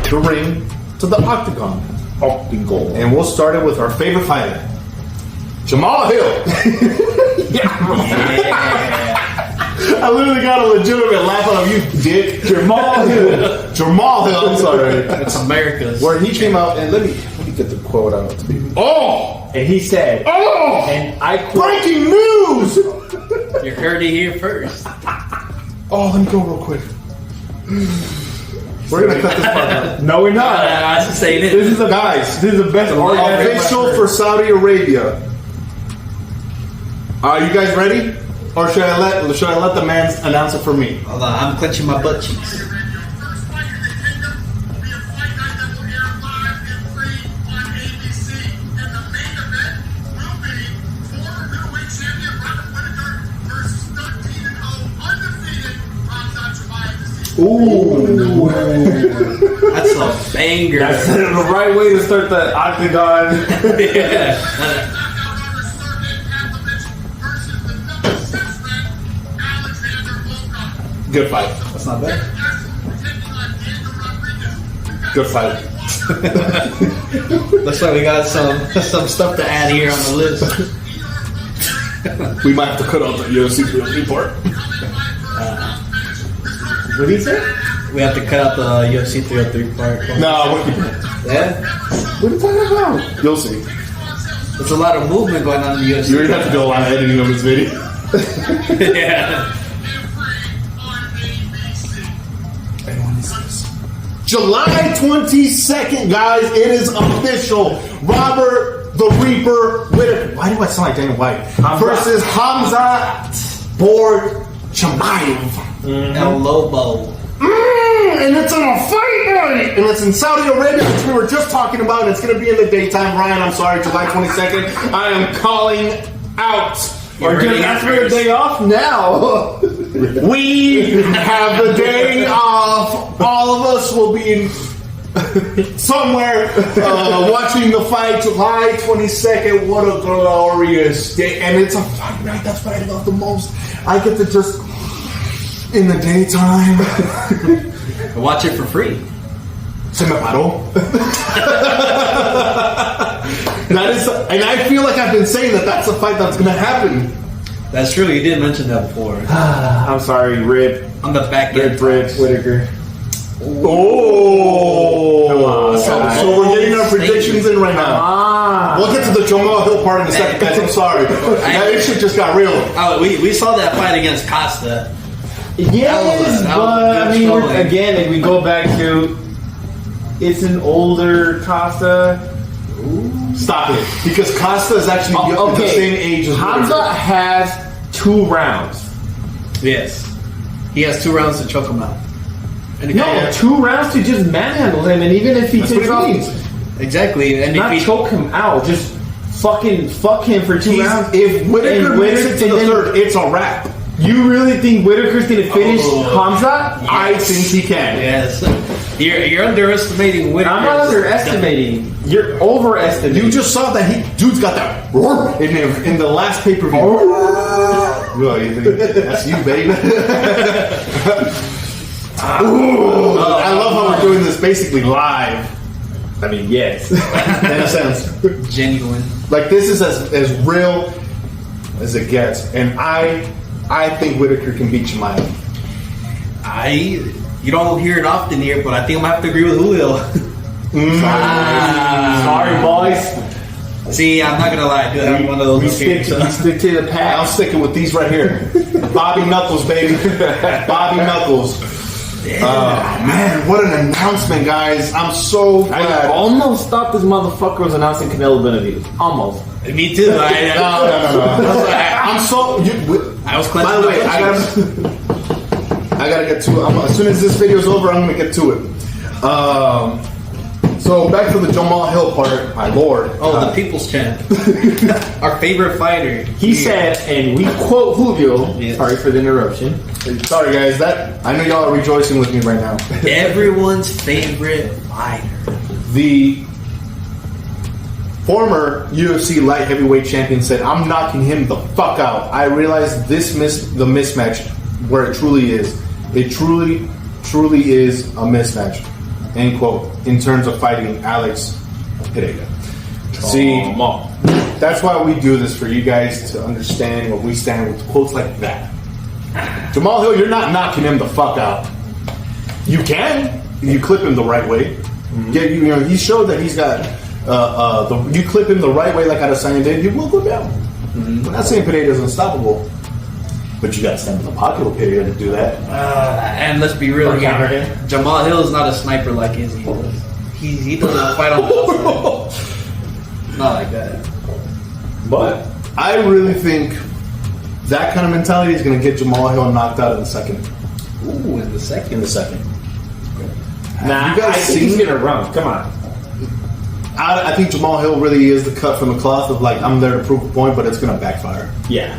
the ring to the octagon. And we'll start it with our favorite fighter, Jamal Hill. I literally got a legitimate laugh out of you, dick. Jamal Hill. Jamal Hill, I'm sorry. It's America's. Where he came out, and let me get the quote out. Oh! And he said, oh! And I quote, breaking news! You heard it here first. Oh, let me go real quick. We're gonna cut this part out. No, we're not. I was just saying it. This is the guys. This is the best official for Saudi Arabia. Are you guys ready? Or should I let the man announce it for me? Hold on, I'm clenching my butt cheeks. Ooh. That's a banger. That's the right way to start the octagon. Yeah. Good fight. That's not bad. Good fight. Looks like we got some stuff to add here on the list. We might have to cut out the UFC 303 part. What did he say? We have to cut out the UFC 303 part. No, what Yeah? are you talking about? You'll see. There's a lot of movement going on in the UFC. You already have to do a lot of editing of this video. Yeah. July 22nd, guys, it is official. Robert the Reaper Whittaker. Why do I sound like Dana White? Versus Khamzatchimaev. El Lobo. And it's on a fight night. And it's in Saudi Arabia, which we were just talking about. And it's going to be in the daytime. Ryan, I'm sorry, July 22nd. I am calling out. Or just ask for a day off now. We have the day off. All of us will be in somewhere watching the fight. July 22nd. What a glorious day. And it's a fight night. That's what I love the most. I get to just, in the daytime, Watch it for free. Se me paró. That is, and I feel like I've been saying that that's a fight that's going to happen. That's true. You did mention that before. I'm sorry, Rip. On the back end. Rip Whittaker. Oh, come on, so we're getting our predictions in right now. We'll get to the Jamal Hill part in a second, guys. I'm sorry. That shit just got real. Oh, we saw that fight against Costa. Yes, that but was I mean, showing. again, if we go back to, it's an older Costa. Stop it, because Costa is actually the same age as Hamza has 2 rounds. Yes. He has 2 rounds to choke him out. And if No, 2 rounds to just manhandle him, and even if he takes off, exactly. And not if he choke him out, just fucking fuck him for 2 rounds. If Whittaker makes it to the third, it's a wrap. You really think Whittaker's gonna finish Hamza? Yes. I think he can. Yes. You're underestimating Whittaker. I'm not underestimating. You're overestimating. You just saw that dude's got that in the last pay-per-view. Well, that's you, baby. I love how we're doing this basically live. I mean, yes. In a sense. Genuine. Like, this is as real as it gets. And I think Whittaker can beat Chimaev. You don't hear it often here, but I think I'm gonna have to agree with Julio. Sorry, boys. See, I'm not gonna lie, I do have one of those. We stick to the path. I'm sticking with these right here. Bobby Knuckles, baby. Bobby Knuckles. Yeah. Man, what an announcement, guys. I'm so glad. I almost thought this motherfucker was announcing Canelo Benavidez. Almost. Me too. No. I'm so... I was by the way, I gotta get to it. As soon as this video's over, I'm gonna get to it. So back to the Jamal Hill part. My lord. Oh, the people's champ. Our favorite fighter. He said, and we quote Julio, Yes. sorry for the interruption. Sorry, guys. I know y'all are rejoicing with me right now. Everyone's favorite fighter. The former UFC light heavyweight champion said, "I'm knocking him the fuck out." I realized the mismatch where it truly is. It truly is a mismatch. end quote, in terms of fighting Alex Pereira. See, that's why we do this, for you guys to understand what we stand with quotes like that. Jamal Hill, you're not knocking him the fuck out. You can, if you clip him the right way. Yeah, you know, he showed that he's got. You clip him the right way, like Adesanya did, he will go down. We're not saying Pereira's unstoppable, but you got to stand in the pocket with Pereira to do that. And let's be real here. Jamal Hill is not a sniper like Izzy was. He doesn't fight on the outside. Not like that. But I really think that kind of mentality is going to get Jamal Hill knocked out in the second. Ooh, in the second. In the second. Nah, you guys I think he's gonna run. Come on. I think Jamal Hill really is the cut from the cloth of like, I'm there to prove a point, but it's going to backfire. Yeah.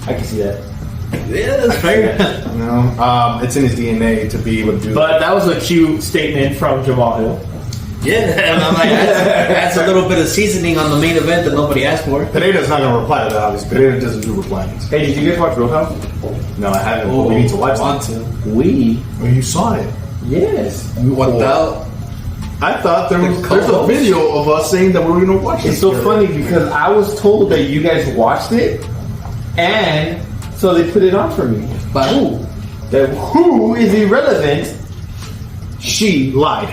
I can see that. Yeah, that's fair. You know, it's in his DNA to be able to do But that was a cute statement from Jamal Hill. Yeah, and I'm like, that's a little bit of seasoning on the main event that nobody asked for. Pereira's not going to reply to that, obviously. Pereira doesn't do replies. Hey, did you guys watch Roadhouse? No, I haven't. But we need to watch Want it. to? Well, you saw it. Yes. Without I thought there's a video of us saying that we were going to watch it. It's so funny because I was told that you guys watched it, and so they put it on for me. By who? That who is irrelevant? She lied.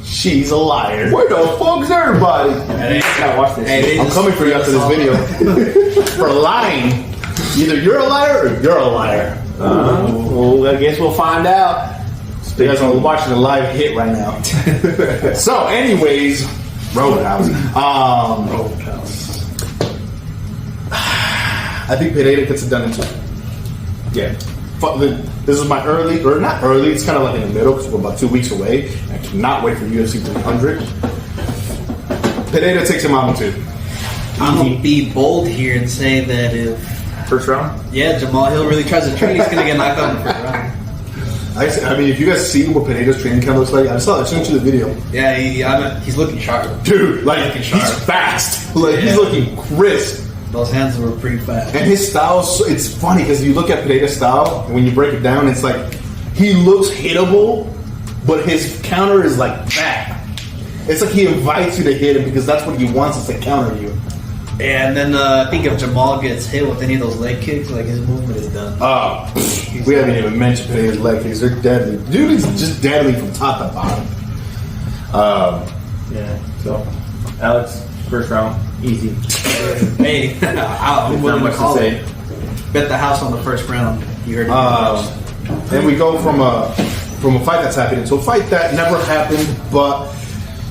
She's a liar. Where the fuck's everybody? I watched this. Hey, I'm coming for you after this video. For lying. Either you're a liar or you're a liar. Well, I guess we'll find out. You guys are watching a live hit right now. So, anyways, Roadhouse. I think Pereira gets it done in 2. Yeah. This is my early, or not early, it's kind of like in the middle because we're about 2 weeks away. I cannot wait for UFC 300. Pereira takes him out in 2. I'm going to be bold here and say that if First round? Yeah, Jamal Hill really tries to train, he's going to get knocked out in the first round. I mean, if you guys see what Pereira's training camp looks like, I sent you the video. Yeah, he's looking sharp. Dude, like, Looking sharp. he's fast. Like, he's looking crisp. Those hands were pretty fast. And his style, it's funny because you look at Pereira's style, and when you break it down, it's like, he looks hittable, but his counter is like that. It's like he invites you to hit him because that's what he wants, is to counter you. And then I think if Jamal gets hit with any of those leg kicks, like his movement is done. We haven't even mentioned Pereira's leg kicks. They're deadly. Dude is just deadly from top to bottom. Yeah. So, Alex, first round, easy. Hey, I'm willing to call it. Bet the house on the first round. You heard me. And we go from a fight that's happening to a fight that never happened, but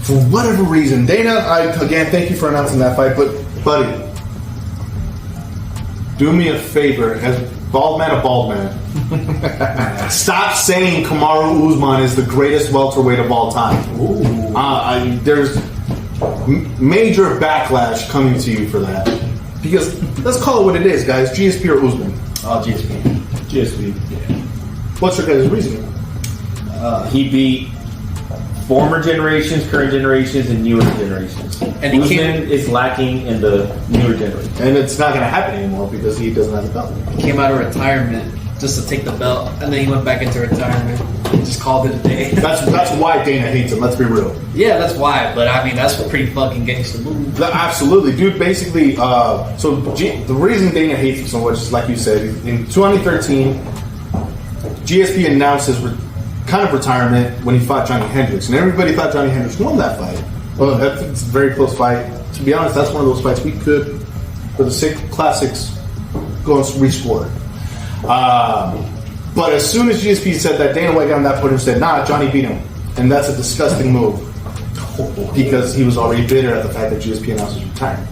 for whatever reason, Dana, again, thank you for announcing that fight, but buddy, do me a favor, as bald man, stop saying Kamaru Usman is the greatest welterweight of all time. There's major backlash coming to you for that. Because, let's call it what it is, guys, GSP or Usman? GSP. Yeah. What's your guys' reasoning? He beat former generations, current generations, and newer generations. And he Usman is lacking in the newer generation. And it's not going to happen anymore because he doesn't have the belt. He came out of retirement just to take the belt, and then he went back into retirement. Just called it a day. That's why Dana hates him, let's be real. Yeah, that's why, but I mean, that's a pretty fucking gangster move. Absolutely. Dude, basically, the reason Dana hates him so much is, like you said, in 2013, GSP announced his kind of retirement when he fought Johnny Hendricks, and everybody thought Johnny Hendricks won that fight. Well, it's a very close fight. To be honest, that's one of those fights we could, for the sake of classics, go and rescore it. But as soon as GSP said that, Dana White got on that podium and said, nah, Johnny beat him. And that's a disgusting move. Because he was already bitter at the fact that GSP announced his retirement.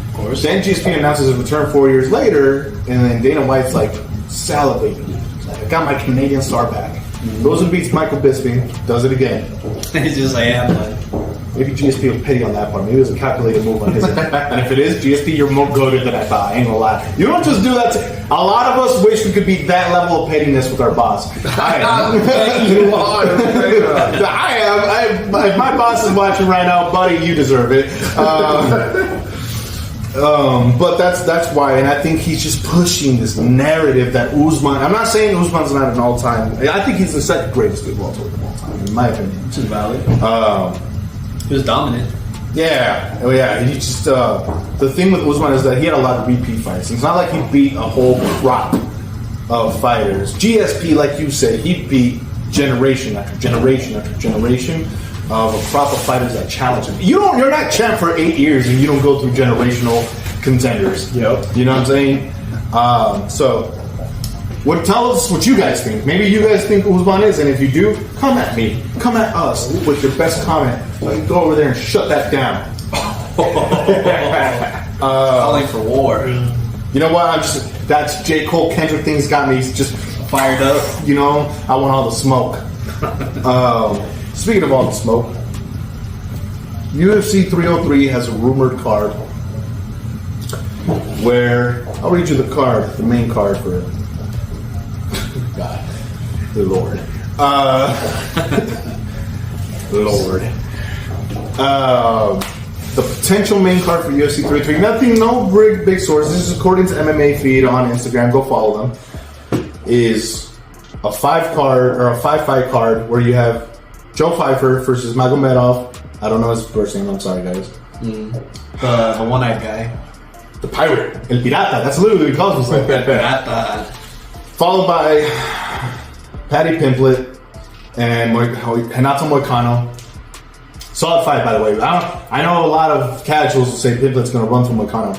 Of course. Then GSP announces his return 4 years later, and then Dana White's like salivating. He's like, I got my Canadian star back. Goes and beats Michael Bisping, does it again. He's just like, yeah, man. Maybe GSP was petty on that part. Maybe it was a calculated move on his end. And if it is, GSP, you're more goated than I thought. I ain't gonna lie. You don't just do that. A lot of us wish we could be that level of pettiness with our boss. I am. You are. I am. If my boss is watching right now, buddy, you deserve it. But that's why, and I think he's just pushing this narrative that Usman. I'm not saying Usman's not an all-time. I think he's the second greatest welterweight of all time, in my opinion. Which is valid. He was dominant. Yeah, oh yeah. He just the thing with Usman is that he had a lot of repeat fights. It's not like he beat a whole crop of fighters. GSP, like you said, he beat generation after generation after generation of a crop of fighters that challenge him. You're not champ for 8 years and you don't go through generational contenders. Yep. You know what I'm saying? So, tell us what you guys think. Maybe you guys think Usman is, and if you do, come at me. Come at us with your best comment. Like, go over there and shut that down. Calling for war. You know what? That's J. Cole Kendrick things got me just Fired up. You know, I want all the smoke. Speaking of all the smoke, UFC 303 has a rumored card where I'll read you the card, the main card for God, the Lord, Lord. The potential main card for UFC 303. Nothing, no big sources. This is according to MMA feed on Instagram. Go follow them. Is a 5-fight card where you have Joe Pfeiffer versus Magomedov. I don't know his first name. I'm sorry, guys. The one-eyed guy. The pirate, El Pirata. That's literally what he calls himself. Pirata. Followed by Paddy Pimblett and Renato Moicano. Solid fight, by the way. I know a lot of casuals will say Pimblett's going to run through Moicano.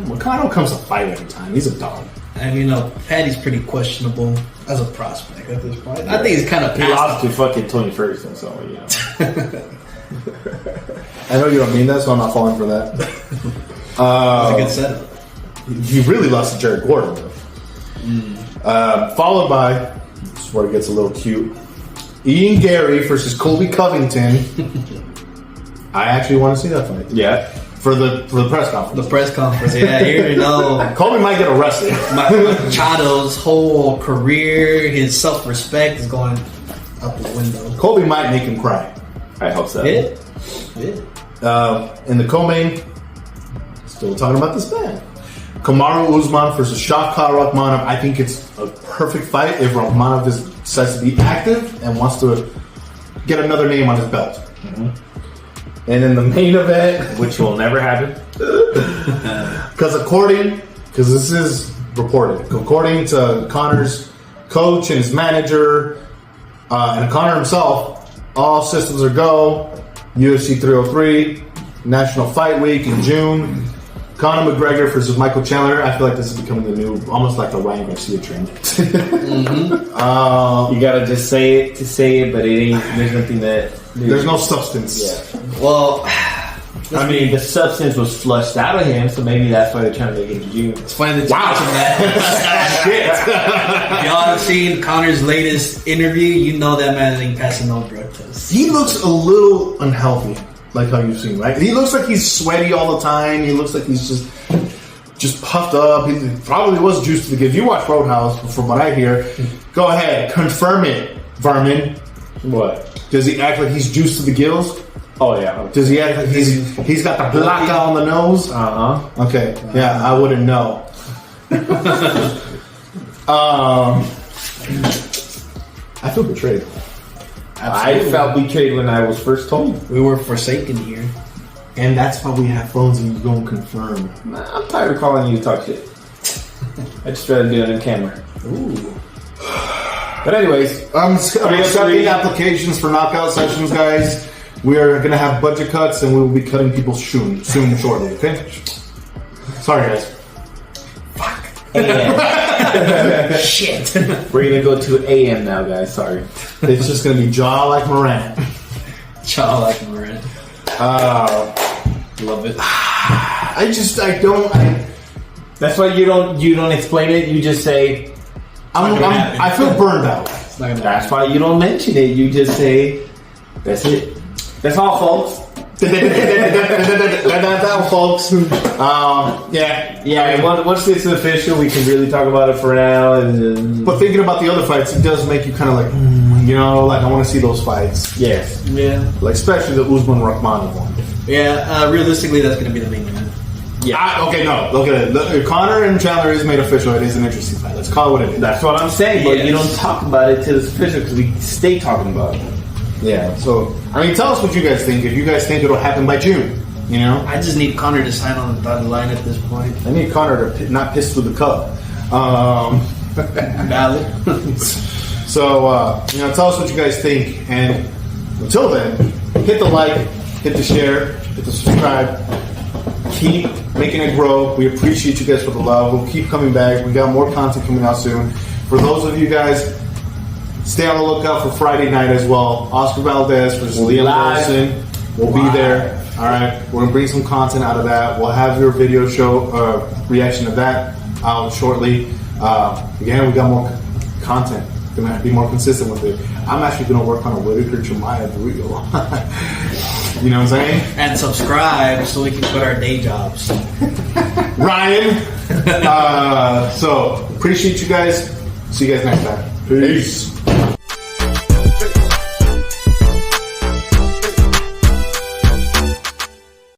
Moicano comes to fight every time. He's a dog. And you know, Paddy's pretty questionable as a prospect at this point. I think he's kind of he lost to fucking Tony Ferguson, so you know. I know you don't mean that, so I'm not falling for that. That's a good setup. He really lost to Jared Gordon, though. Followed by, this is where it gets a little cute, Ian Gary versus Colby Covington. I actually want to see that fight. Yeah. For the press conference. The press conference, yeah. You already know. Colby might get arrested. Machado's whole career, his self-respect is going out the window. Colby might make him cry. I hope so. Yeah. In the co-main, still talking about this man. Kamaru Usman versus Shavkat Rakhmonov. I think it's a perfect fight if Rakhmonov decides to be active and wants to get another name on his belt. Mm-hmm. And in the main event, which will never happen, because this is reported, according to Connor's coach and his manager, and Connor himself, all systems are go. UFC 303, National Fight Week in June. Conor McGregor versus Michael Chandler. I feel like this is becoming the new, almost like the Ryan Garcia trend. You gotta just say it to say it, but it ain't. There's nothing that. There's no substance. Yeah. Well, I mean, the substance was flushed out of him, so maybe that's why they're trying to make it in June. It's funny that you mentioned that. Shit. If y'all have seen Connor's latest interview, you know that man ain't passing no drug tests. He looks a little unhealthy, like how you've seen, right? He looks like he's sweaty all the time. He looks like he's just puffed up. He probably was juiced to the gills. You watch Roadhouse, from what I hear. Go ahead, confirm it, Vermin. What? Does he act like he's juiced to the gills? Oh yeah. Does he act like he's got the black on the nose? Okay. Yeah, I wouldn't know. I feel betrayed. Absolutely. I felt betrayed when I was first told. We were forsaken here. And that's why we have phones and you go and confirm. I'm tired of calling you to talk shit. I just rather do it on camera. Ooh. But anyways, I'm accepting applications for knockout sessions, guys. We are going to have budget cuts and we will be cutting people soon shortly, okay? Sorry, guys. Fuck. AM. Shit. We're going to go to AM now, guys. Sorry. It's just going to be jaw like Morant. Jaw like Morant. Love it. I don't. That's why you don't explain it. You just say, I feel burned out. That's why you don't mention it. You just say, that's it. That's all, folks. That's all, folks. Yeah. Once it's official, we can really talk about it for now. But thinking about the other fights, it does make you kind of like, like I want to see those fights. Yes. Yeah. Like especially the Usman Rakhmonov one. Yeah. Realistically, that's going to be the main event. Okay, no. Okay, Connor and Chandler is made official. It is an interesting fight. Let's call it what it is. That's what I'm saying, but Yes. you don't talk about it till it's official because we stay talking about it. Yeah. So, I mean, tell us what you guys think. If you guys think it'll happen by June, you know? I just need Connor to sign on the dotted line at this point. I need Connor to not piss through the cup. Valid. So, tell us what you guys think. And until then, hit the like, hit the share, hit the subscribe. Keep making it grow. We appreciate you guys for the love. We'll keep coming back. We got more content coming out soon. For those of you guys, stay on the lookout for Friday night as well. Oscar Valdez versus Liam Wilson. We'll be there. All right. We're going to bring some content out of that. We'll have your video show reaction of that out shortly. Again, we got more content. Going to be more consistent with it. I'm actually going to work on a Whittaker Chimaev reel. You know what I'm saying? And subscribe so we can quit our day jobs. Ryan. So, appreciate you guys. See you guys next time. Peace.